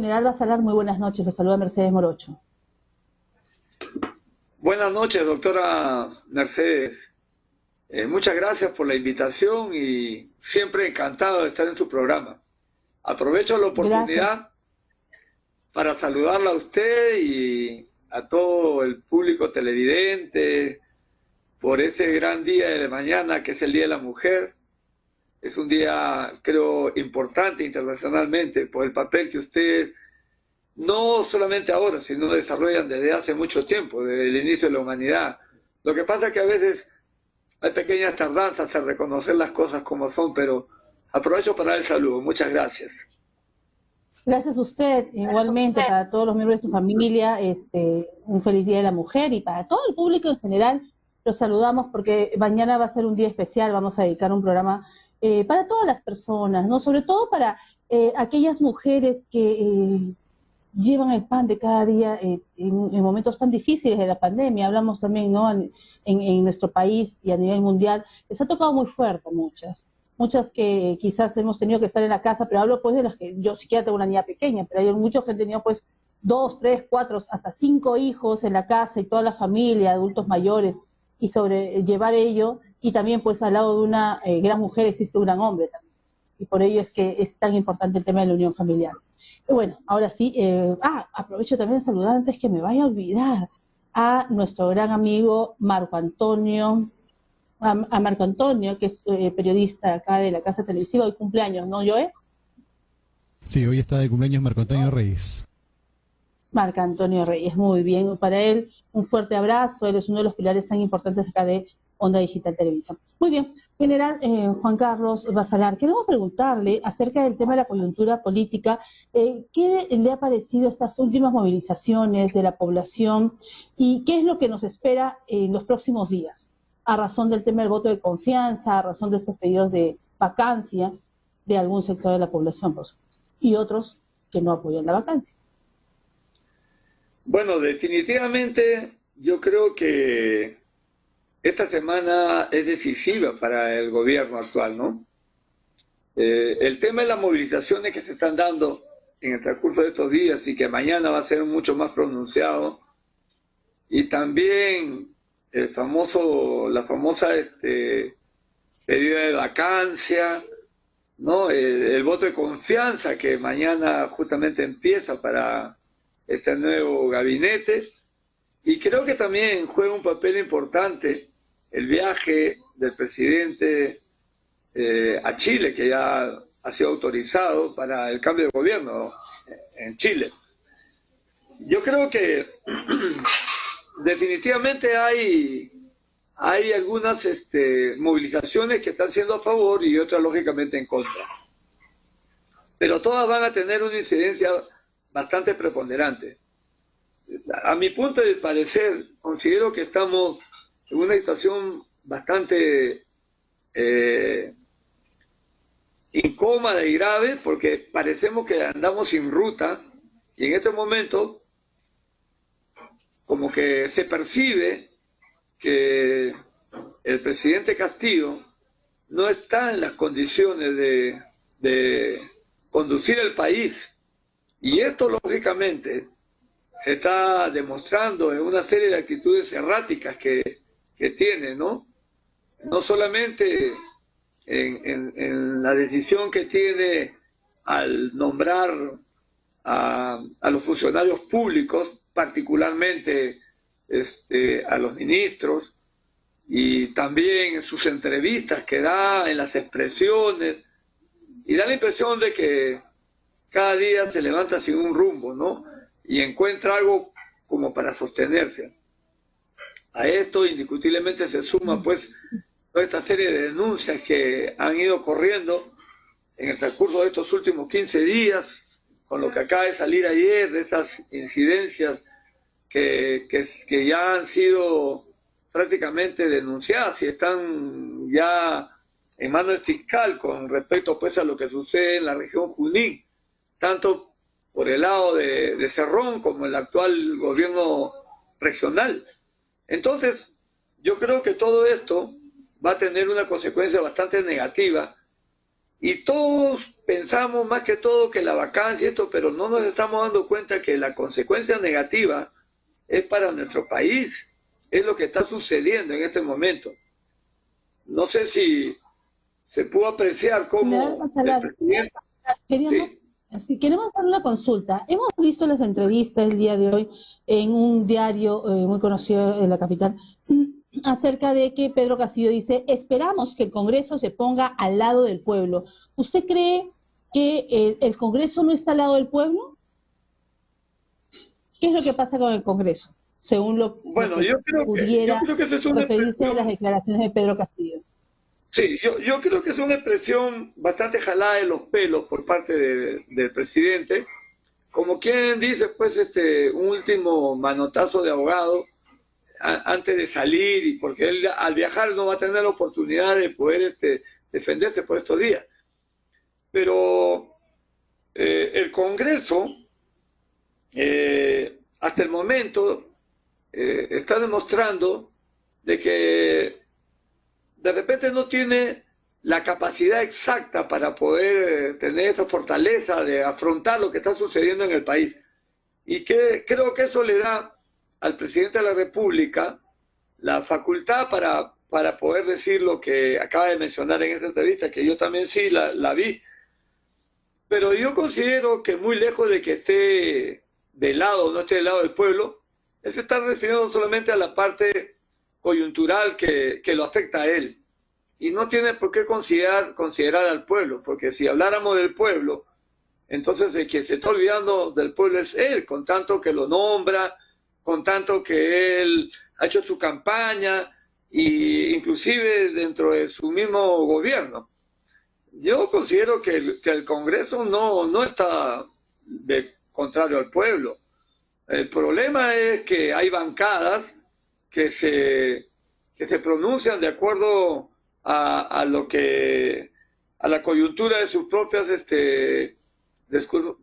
General Basalar, muy buenas noches. Los saluda Mercedes Morocho. Buenas noches, doctora Mercedes. Muchas gracias por la invitación y siempre encantado de estar en su programa. Aprovecho la oportunidad para saludarla a usted y a todo el público televidente por ese gran día de mañana que es el Día de la Mujer. Es un día, creo, importante internacionalmente por el papel que ustedes, no solamente ahora, sino desarrollan desde hace mucho tiempo, desde el inicio de la humanidad. Lo que pasa es que a veces hay pequeñas tardanzas en reconocer las cosas como son, pero aprovecho para dar el saludo. Muchas gracias. Gracias a usted, igualmente para todos los miembros de su familia, un feliz Día de la Mujer, y para todo el público en general, los saludamos porque mañana va a ser un día especial. Vamos a dedicar un programa para todas las personas, ¿no? Sobre todo para aquellas mujeres que llevan el pan de cada día en momentos tan difíciles de la pandemia. Hablamos también, ¿no? En nuestro país y a nivel mundial, les ha tocado muy fuerte a muchas que quizás hemos tenido que estar en la casa, pero hablo pues de las que yo siquiera tengo una niña pequeña, pero hay muchos que han tenido pues 2, 3, 4, hasta 5 hijos en la casa y toda la familia, adultos mayores, y sobrellevar ello, y también pues al lado de una gran mujer existe un gran hombre también, y por ello es que es tan importante el tema de la unión familiar. Y bueno, ahora sí, aprovecho también de saludar antes que me vaya a olvidar a nuestro gran amigo Marco Antonio, a Marco Antonio, que es periodista acá de la Casa Televisiva. Hoy cumpleaños, ¿no, Joe? Sí, hoy está de cumpleaños Marco Antonio Reyes. Marco Antonio Reyes, muy bien. Para él, un fuerte abrazo. Él es uno de los pilares tan importantes acá de Onda Digital Televisión. Muy bien, General Juan Carlos Basalar, queremos preguntarle acerca del tema de la coyuntura política. ¿Qué le ha parecido estas últimas movilizaciones de la población y qué es lo que nos espera en los próximos días? A razón del tema del voto de confianza, a razón de estos pedidos de vacancia de algún sector de la población, por supuesto, y otros que no apoyan la vacancia. Bueno, definitivamente yo creo que esta semana es decisiva para el gobierno actual, ¿no? El tema de las movilizaciones que se están dando en el transcurso de estos días y que mañana va a ser mucho más pronunciado, y también la famosa pedida de vacancia, ¿no? El voto de confianza que mañana justamente empieza para este nuevo gabinete, y creo que también juega un papel importante el viaje del presidente a Chile, que ya ha sido autorizado para el cambio de gobierno en Chile. Yo creo que definitivamente hay algunas movilizaciones que están siendo a favor y otras lógicamente en contra, pero todas van a tener una incidencia bastante preponderante. A mi punto de parecer, considero que estamos en una situación bastante incómoda y grave, porque parecemos que andamos sin ruta, y en este momento como que se percibe que el presidente Castillo no está en las condiciones de conducir el país, y esto lógicamente se está demostrando en una serie de actitudes erráticas que tiene, ¿no? No solamente en la decisión que tiene al nombrar a los funcionarios públicos, particularmente a los ministros, y también en sus entrevistas que da, en las expresiones, y da la impresión de que cada día se levanta sin un rumbo, ¿no? Y encuentra algo como para sostenerse. A esto indiscutiblemente se suma pues toda esta serie de denuncias que han ido corriendo en el transcurso de estos últimos 15 días, con lo que acaba de salir ayer, de esas incidencias que ya han sido prácticamente denunciadas y están ya en manos del fiscal con respecto pues a lo que sucede en la región Junín, tanto por el lado de Cerrón como el actual gobierno regional. Entonces, yo creo que todo esto va a tener una consecuencia bastante negativa Y todos pensamos más que todo que la vacancia, esto, pero no nos estamos dando cuenta que la consecuencia negativa es para nuestro país. Es lo que está sucediendo en este momento. No sé si se pudo apreciar cómo el presidente... Queremos hacer una consulta. Hemos visto las entrevistas el día de hoy en un diario muy conocido en la capital acerca de que Pedro Castillo dice: esperamos que el Congreso se ponga al lado del pueblo. ¿Usted cree que el Congreso no está al lado del pueblo? ¿Qué es lo que pasa con el Congreso? Según lo que yo creo que esa es una referirse a las declaraciones de Pedro Castillo. Sí, yo creo que es una expresión bastante jalada de los pelos por parte del presidente, como quien dice, pues, un último manotazo de ahogado antes de salir, y porque él al viajar no va a tener la oportunidad de poder defenderse por estos días. Pero el Congreso, hasta el momento, está demostrando de que de repente no tiene la capacidad exacta para poder tener esa fortaleza de afrontar lo que está sucediendo en el país. Y que creo que eso le da al presidente de la República la facultad para poder decir lo que acaba de mencionar en esta entrevista, que yo también sí la vi. Pero yo considero que muy lejos de que esté del lado o no esté del lado del pueblo, él se está refiriendo solamente a la parte coyuntural que lo afecta a él, y no tiene por qué considerar al pueblo, porque si habláramos del pueblo, entonces el que se está olvidando del pueblo es él, con tanto que lo nombra, con tanto que él ha hecho su campaña, e inclusive dentro de su mismo gobierno. Yo considero que el Congreso no está de contrario al pueblo. El problema es que hay bancadas que se pronuncian de acuerdo a la coyuntura de sus propias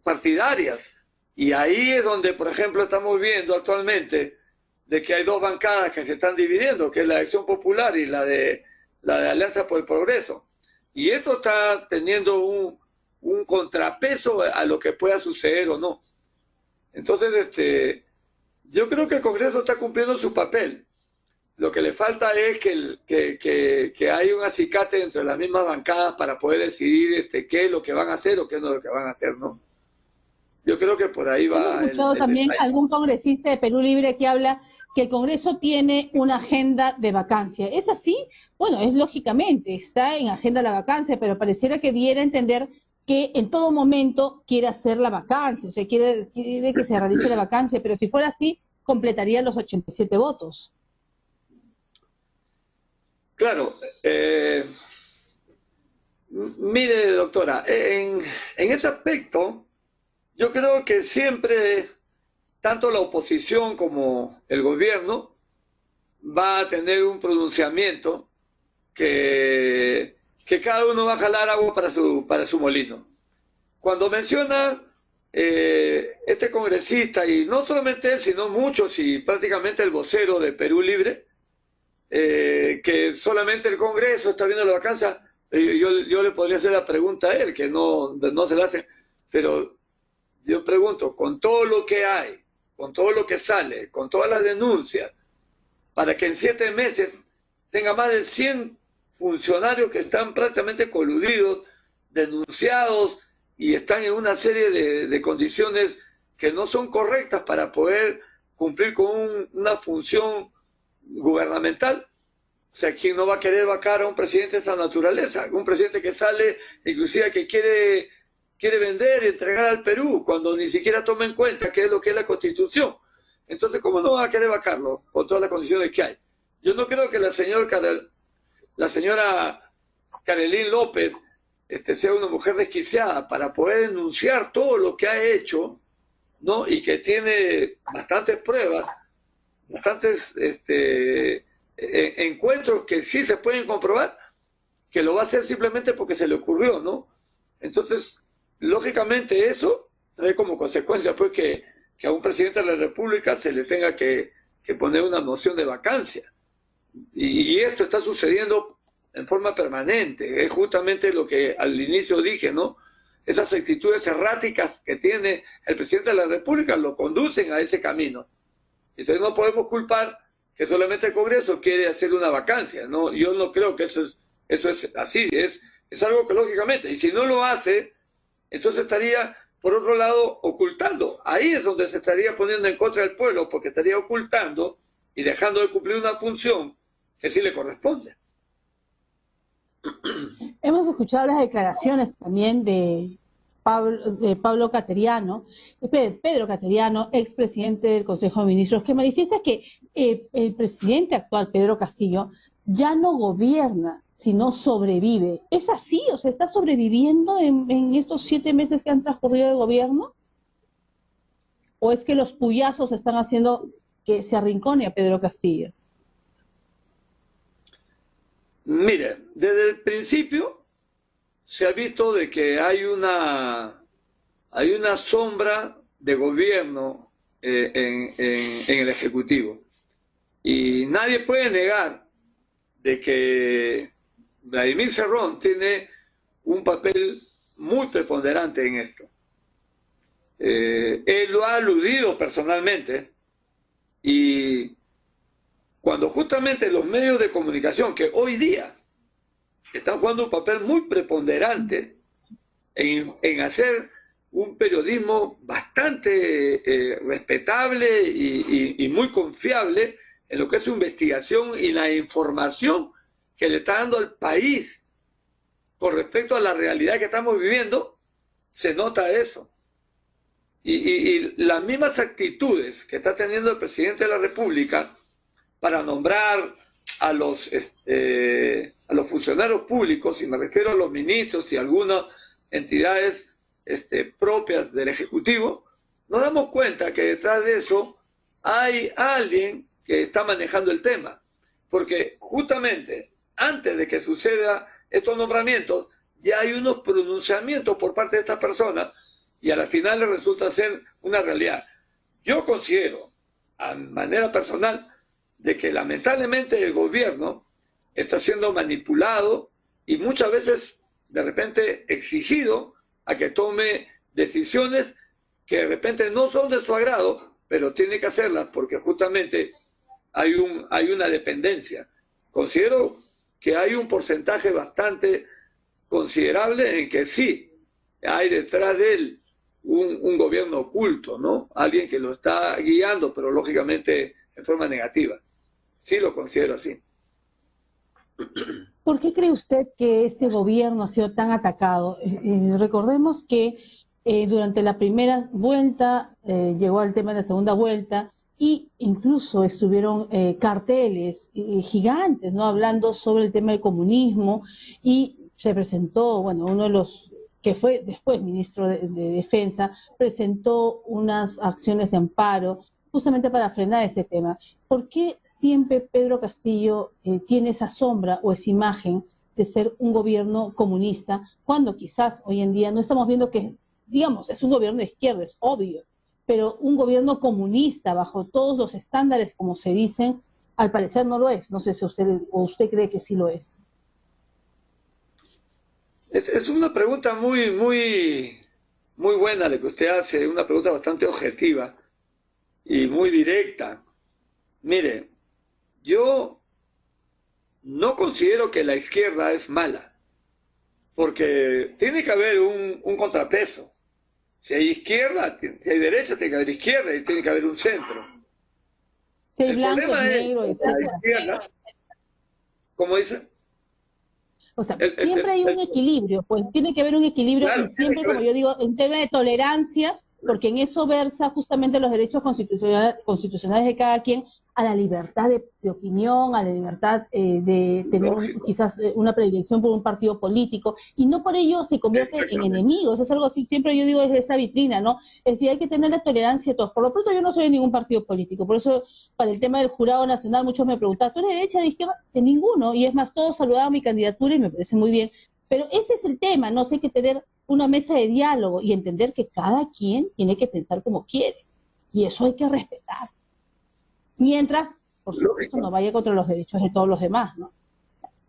partidarias. Y ahí es donde, por ejemplo, estamos viendo actualmente de que hay dos bancadas que se están dividiendo, que es la Acción Popular y la de Alianza por el Progreso. Y eso está teniendo un contrapeso a lo que pueda suceder o no. Entonces, yo creo que el Congreso está cumpliendo su papel. Lo que le falta es que hay un acicate entre las mismas bancadas para poder decidir qué es lo que van a hacer o qué no es lo que van a hacer, ¿no? Yo creo que por ahí va. Hemos escuchado también algún congresista de Perú Libre que habla que el Congreso tiene una agenda de vacancia. ¿Es así? Bueno, es lógicamente, está en agenda la vacancia, pero pareciera que diera a entender que en todo momento quiere hacer la vacancia, o sea, quiere que se realice la vacancia, pero si fuera así, completaría los 87 votos. Claro. Mire, doctora, en ese aspecto, yo creo que siempre, tanto la oposición como el gobierno, va a tener un pronunciamiento que cada uno va a jalar agua para su molino. Cuando menciona este congresista, y no solamente él, sino muchos, y prácticamente el vocero de Perú Libre, que solamente el Congreso está viendo la vacancia, yo le podría hacer la pregunta a él, que no se la hace, pero yo pregunto, con todo lo que hay, con todo lo que sale, con todas las denuncias, para que en 7 meses tenga más de 100 funcionarios que están prácticamente coludidos, denunciados, y están en una serie de condiciones que no son correctas para poder cumplir con una función gubernamental. O sea, ¿quién no va a querer vacar a un presidente de esa naturaleza? Un presidente que sale, inclusive que quiere vender y entregar al Perú, cuando ni siquiera toma en cuenta qué es lo que es la Constitución. Entonces, ¿cómo no va a querer vacarlo con todas las condiciones que hay? Yo no creo que la señora Carolyn López sea una mujer desquiciada para poder denunciar todo lo que ha hecho, ¿no? Y que tiene bastantes pruebas, bastantes encuentros que sí se pueden comprobar, que lo va a hacer simplemente porque se le ocurrió, ¿no? Entonces, lógicamente eso trae como consecuencia pues que a un presidente de la República se le tenga que poner una moción de vacancia. Y esto está sucediendo en forma permanente. Es justamente lo que al inicio dije, ¿no? Esas actitudes erráticas que tiene el presidente de la República lo conducen a ese camino. Entonces no podemos culpar que solamente el Congreso quiere hacer una vacancia, ¿no? Yo no creo que eso es así, es algo que lógicamente, y si no lo hace, entonces estaría, por otro lado, ocultando. Ahí es donde se estaría poniendo en contra del pueblo, porque estaría ocultando y dejando de cumplir una función que sí le corresponde. Hemos escuchado las declaraciones también de Pedro Cateriano, expresidente del Consejo de Ministros, que manifiesta que el presidente actual, Pedro Castillo, ya no gobierna, sino sobrevive. ¿Es así? O sea, ¿está sobreviviendo en estos 7 meses que han transcurrido de gobierno? ¿O es que los puyazos están haciendo que se arrincone a Pedro Castillo? Mire, desde el principio se ha visto de que hay una sombra de gobierno en el Ejecutivo. Y nadie puede negar de que Vladimir Cerrón tiene un papel muy preponderante en esto. Él lo ha aludido personalmente y cuando justamente los medios de comunicación que hoy día están jugando un papel muy preponderante en hacer un periodismo bastante respetable y muy confiable en lo que es su investigación y la información que le está dando al país con respecto a la realidad que estamos viviendo, se nota eso. Y las mismas actitudes que está teniendo el presidente de la República para nombrar a los funcionarios públicos, y me refiero a los ministros y algunas entidades propias del Ejecutivo, nos damos cuenta que detrás de eso hay alguien que está manejando el tema. Porque justamente antes de que suceda estos nombramientos, ya hay unos pronunciamientos por parte de estas personas y a la final les resulta ser una realidad. Yo considero, a manera personal, de que lamentablemente el gobierno está siendo manipulado y muchas veces de repente exigido a que tome decisiones que de repente no son de su agrado, pero tiene que hacerlas porque justamente hay una dependencia. Considero que hay un porcentaje bastante considerable en que sí, hay detrás de él un gobierno oculto, ¿no? Alguien que lo está guiando, pero lógicamente en forma negativa. Sí lo considero así. ¿Por qué cree usted que este gobierno ha sido tan atacado? Recordemos que durante la primera vuelta llegó al tema de la segunda vuelta y incluso estuvieron carteles gigantes, ¿no? Hablando sobre el tema del comunismo y se presentó, bueno, uno de los que fue después ministro de Defensa, presentó unas acciones de amparo justamente para frenar ese tema. ¿Por qué siempre Pedro Castillo tiene esa sombra o esa imagen de ser un gobierno comunista, cuando quizás hoy en día no estamos viendo que, digamos, es un gobierno de izquierda, es obvio, pero un gobierno comunista bajo todos los estándares, como se dicen, al parecer no lo es? No sé si usted cree que sí lo es. Es una pregunta muy buena la que usted hace, una pregunta bastante objetiva y muy directa. Mire, yo no considero que la izquierda es mala, porque tiene que haber un contrapeso. Si hay izquierda, si hay derecha, tiene que haber izquierda y tiene que haber un centro. Si hay blanco, negro, etcétera. ¿Cómo dice? O sea, siempre hay un equilibrio, pues tiene que haber un equilibrio, claro, y siempre, como yo digo, en tema de tolerancia, porque en eso versa justamente los derechos constitucionales de cada quien, a la libertad de opinión, a la libertad de tener quizás una predilección por un partido político, y no por ello se convierte en enemigos. Es algo que siempre yo digo desde esa vitrina, ¿no? Es decir, hay que tener la tolerancia de todos. Por lo pronto yo no soy de ningún partido político, por eso para el tema del jurado nacional muchos me preguntan, ¿tú eres de derecha, de izquierda? De ninguno, y es más, todos saludaban mi candidatura y me parece muy bien. Pero ese es el tema, ¿no? Hay que tener una mesa de diálogo y entender que cada quien tiene que pensar como quiere, y eso hay que respetar. Mientras, por supuesto, no vaya contra los derechos de todos los demás, ¿no?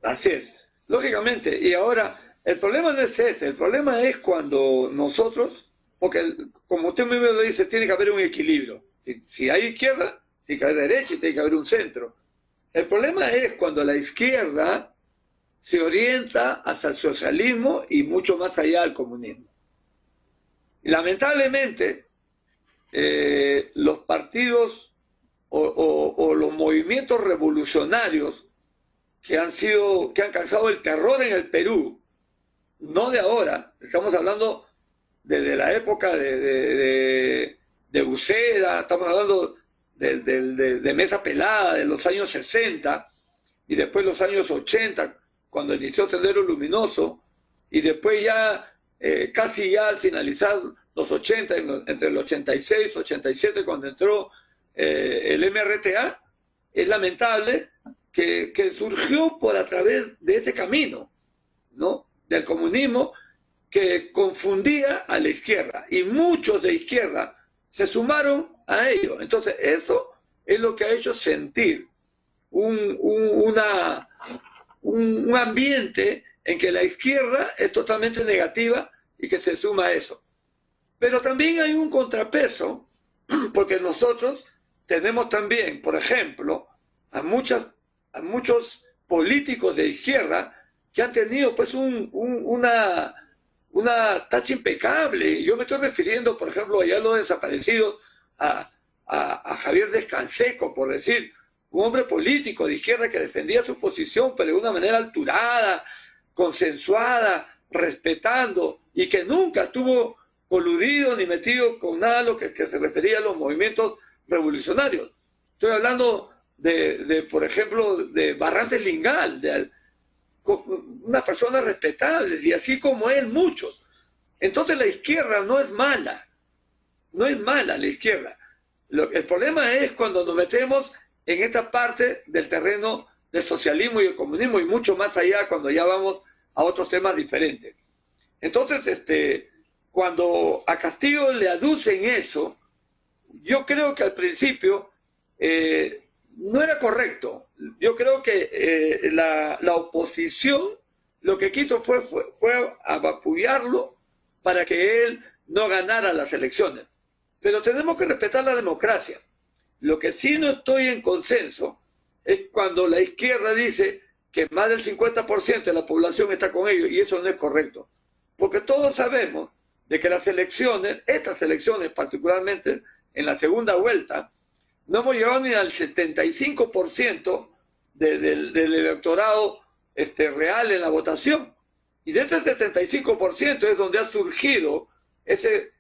Así es. lógicamente. Y ahora, el problema no es ese, el problema es cuando nosotros, porque como usted mismo lo dice, tiene que haber un equilibrio. Si hay izquierda, tiene que haber derecha y tiene que haber un centro. El problema es cuando la izquierda se orienta hacia el socialismo y mucho más allá del comunismo. Y lamentablemente, los partidos o los movimientos revolucionarios que han causado el terror en el Perú, no de ahora, estamos hablando desde la época de Uceda, estamos hablando de Mesa Pelada, de los años 60, y después los años 80, cuando inició Sendero Luminoso, y después ya, casi ya al finalizar los 80, entre el 86 y 87, cuando entró el MRTA, es lamentable que surgió por a través de ese camino, ¿no?, del comunismo, que confundía a la izquierda, y muchos de izquierda se sumaron a ello. Entonces eso es lo que ha hecho sentir un ambiente en que la izquierda es totalmente negativa y que se suma a eso. Pero también hay un contrapeso, porque nosotros tenemos también, por ejemplo, a muchos políticos de izquierda que han tenido pues una tacha impecable. Yo me estoy refiriendo, por ejemplo, allá a los desaparecidos, a Javier Descanseco, por decir, un hombre político de izquierda que defendía su posición, pero de una manera alturada, consensuada, respetando, y que nunca estuvo coludido ni metido con nada a lo que se refería a los movimientos revolucionarios. Estoy hablando por ejemplo, de Barrantes Lingal, unas personas respetables, y así como él, muchos. Entonces la izquierda no es mala, no es mala la izquierda. El problema es cuando nos metemos en esta parte del terreno del socialismo y el comunismo, y mucho más allá cuando ya vamos a otros temas diferentes. Entonces, cuando a Castillo le aducen eso, yo creo que al principio no era correcto. Yo creo que la oposición lo que quiso fue avapullarlo para que él no ganara las elecciones. Pero tenemos que respetar la democracia. Lo que sí no estoy en consenso es cuando la izquierda dice que más del 50% de la población está con ellos, y eso no es correcto. Porque todos sabemos de que las elecciones, estas elecciones particularmente en la segunda vuelta, no hemos llegado ni al 75% del electorado real en la votación. Y de ese 75% es donde ha surgido ese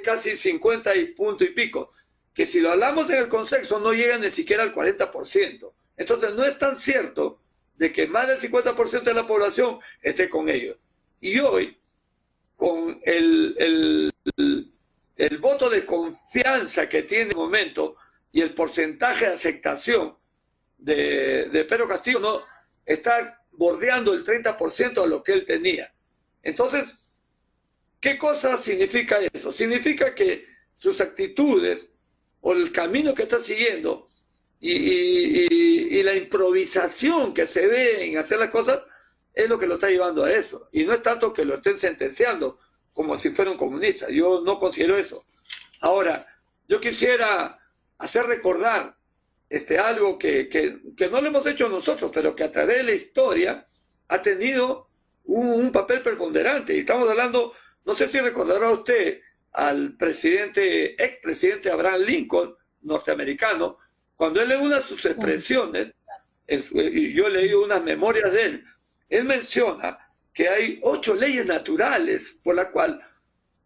casi 50 y punto y pico, que si lo hablamos en el consenso no llega ni siquiera al 40%. Entonces no es tan cierto de que más del 50% de la población esté con ellos. Y hoy, con el voto de confianza que tiene en el momento y el porcentaje de aceptación de Pedro Castillo, no está bordeando el 30% de lo que él tenía. Entonces, ¿qué cosa significa eso? Significa que sus actitudes o el camino que está siguiendo y la improvisación que se ve en hacer las cosas es lo que lo está llevando a eso. Y no es tanto que lo estén sentenciando como si fuera un comunista. Yo no considero eso. Ahora, yo quisiera hacer recordar algo que no lo hemos hecho nosotros, pero que a través de la historia ha tenido un papel preponderante. Y estamos hablando, no sé si recordará usted al expresidente Abraham Lincoln, norteamericano, cuando él en una de sus expresiones, yo he leído unas memorias de él menciona que hay 8 leyes naturales por la cual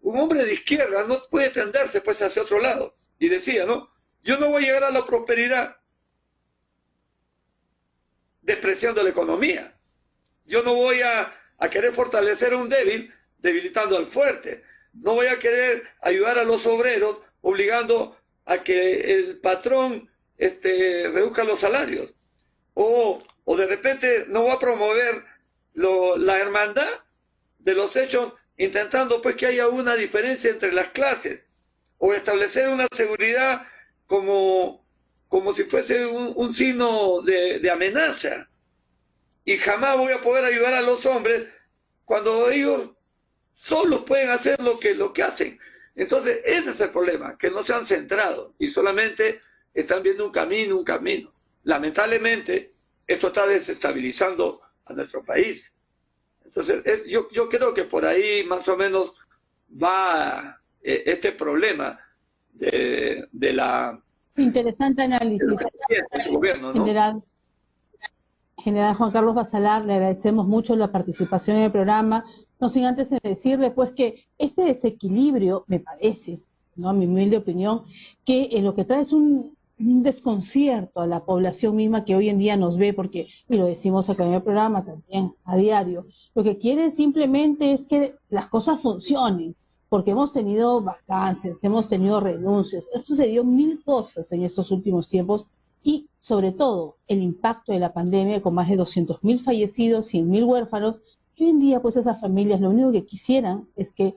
un hombre de izquierda no puede tenderse pues hacia otro lado. Y decía, ¿no? Yo no voy a llegar a la prosperidad despreciando la economía. Yo no voy a querer fortalecer a un débil debilitando al fuerte. No voy a querer ayudar a los obreros obligando a que el patrón reduzca los salarios. O de repente no voy a promover la hermandad de los hechos intentando pues que haya una diferencia entre las clases, o establecer una seguridad como si fuese un signo de amenaza. y jamás voy a poder ayudar a los hombres cuando ellos solos pueden hacer lo que hacen. Entonces, ese es el problema, que no se han centrado y solamente están viendo un camino. Lamentablemente, esto está desestabilizando a nuestro país. Entonces, yo creo que por ahí más o menos va este problema de la... Interesante análisis. del gobierno, ¿no? General Juan Carlos Basalar, le agradecemos mucho la participación en el programa, no sin antes decirle pues que este desequilibrio, me parece, ¿no?, a mi humilde opinión, que lo que trae es un desconcierto a la población misma que hoy en día nos ve, porque, y lo decimos acá en el programa también, a diario, lo que quiere simplemente es que las cosas funcionen, porque hemos tenido vacancias, hemos tenido renuncias, ha sucedido mil cosas en estos últimos tiempos, y sobre todo el impacto de la pandemia con más de 200.000 fallecidos, 100.000 huérfanos, que hoy en día pues esas familias lo único que quisieran es que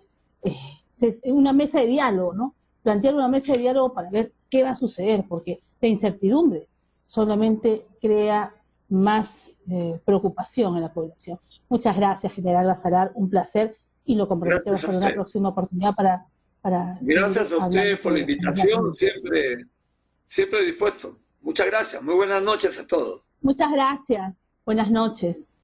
una mesa de diálogo, ¿no? Plantear una mesa de diálogo para ver qué va a suceder, porque la incertidumbre solamente crea más preocupación en la población. Muchas gracias, General Basalar, un placer, y lo comprometemos para una próxima oportunidad para gracias a usted por la invitación, siempre dispuesto. Muchas gracias, muy buenas noches a todos. Muchas gracias, buenas noches.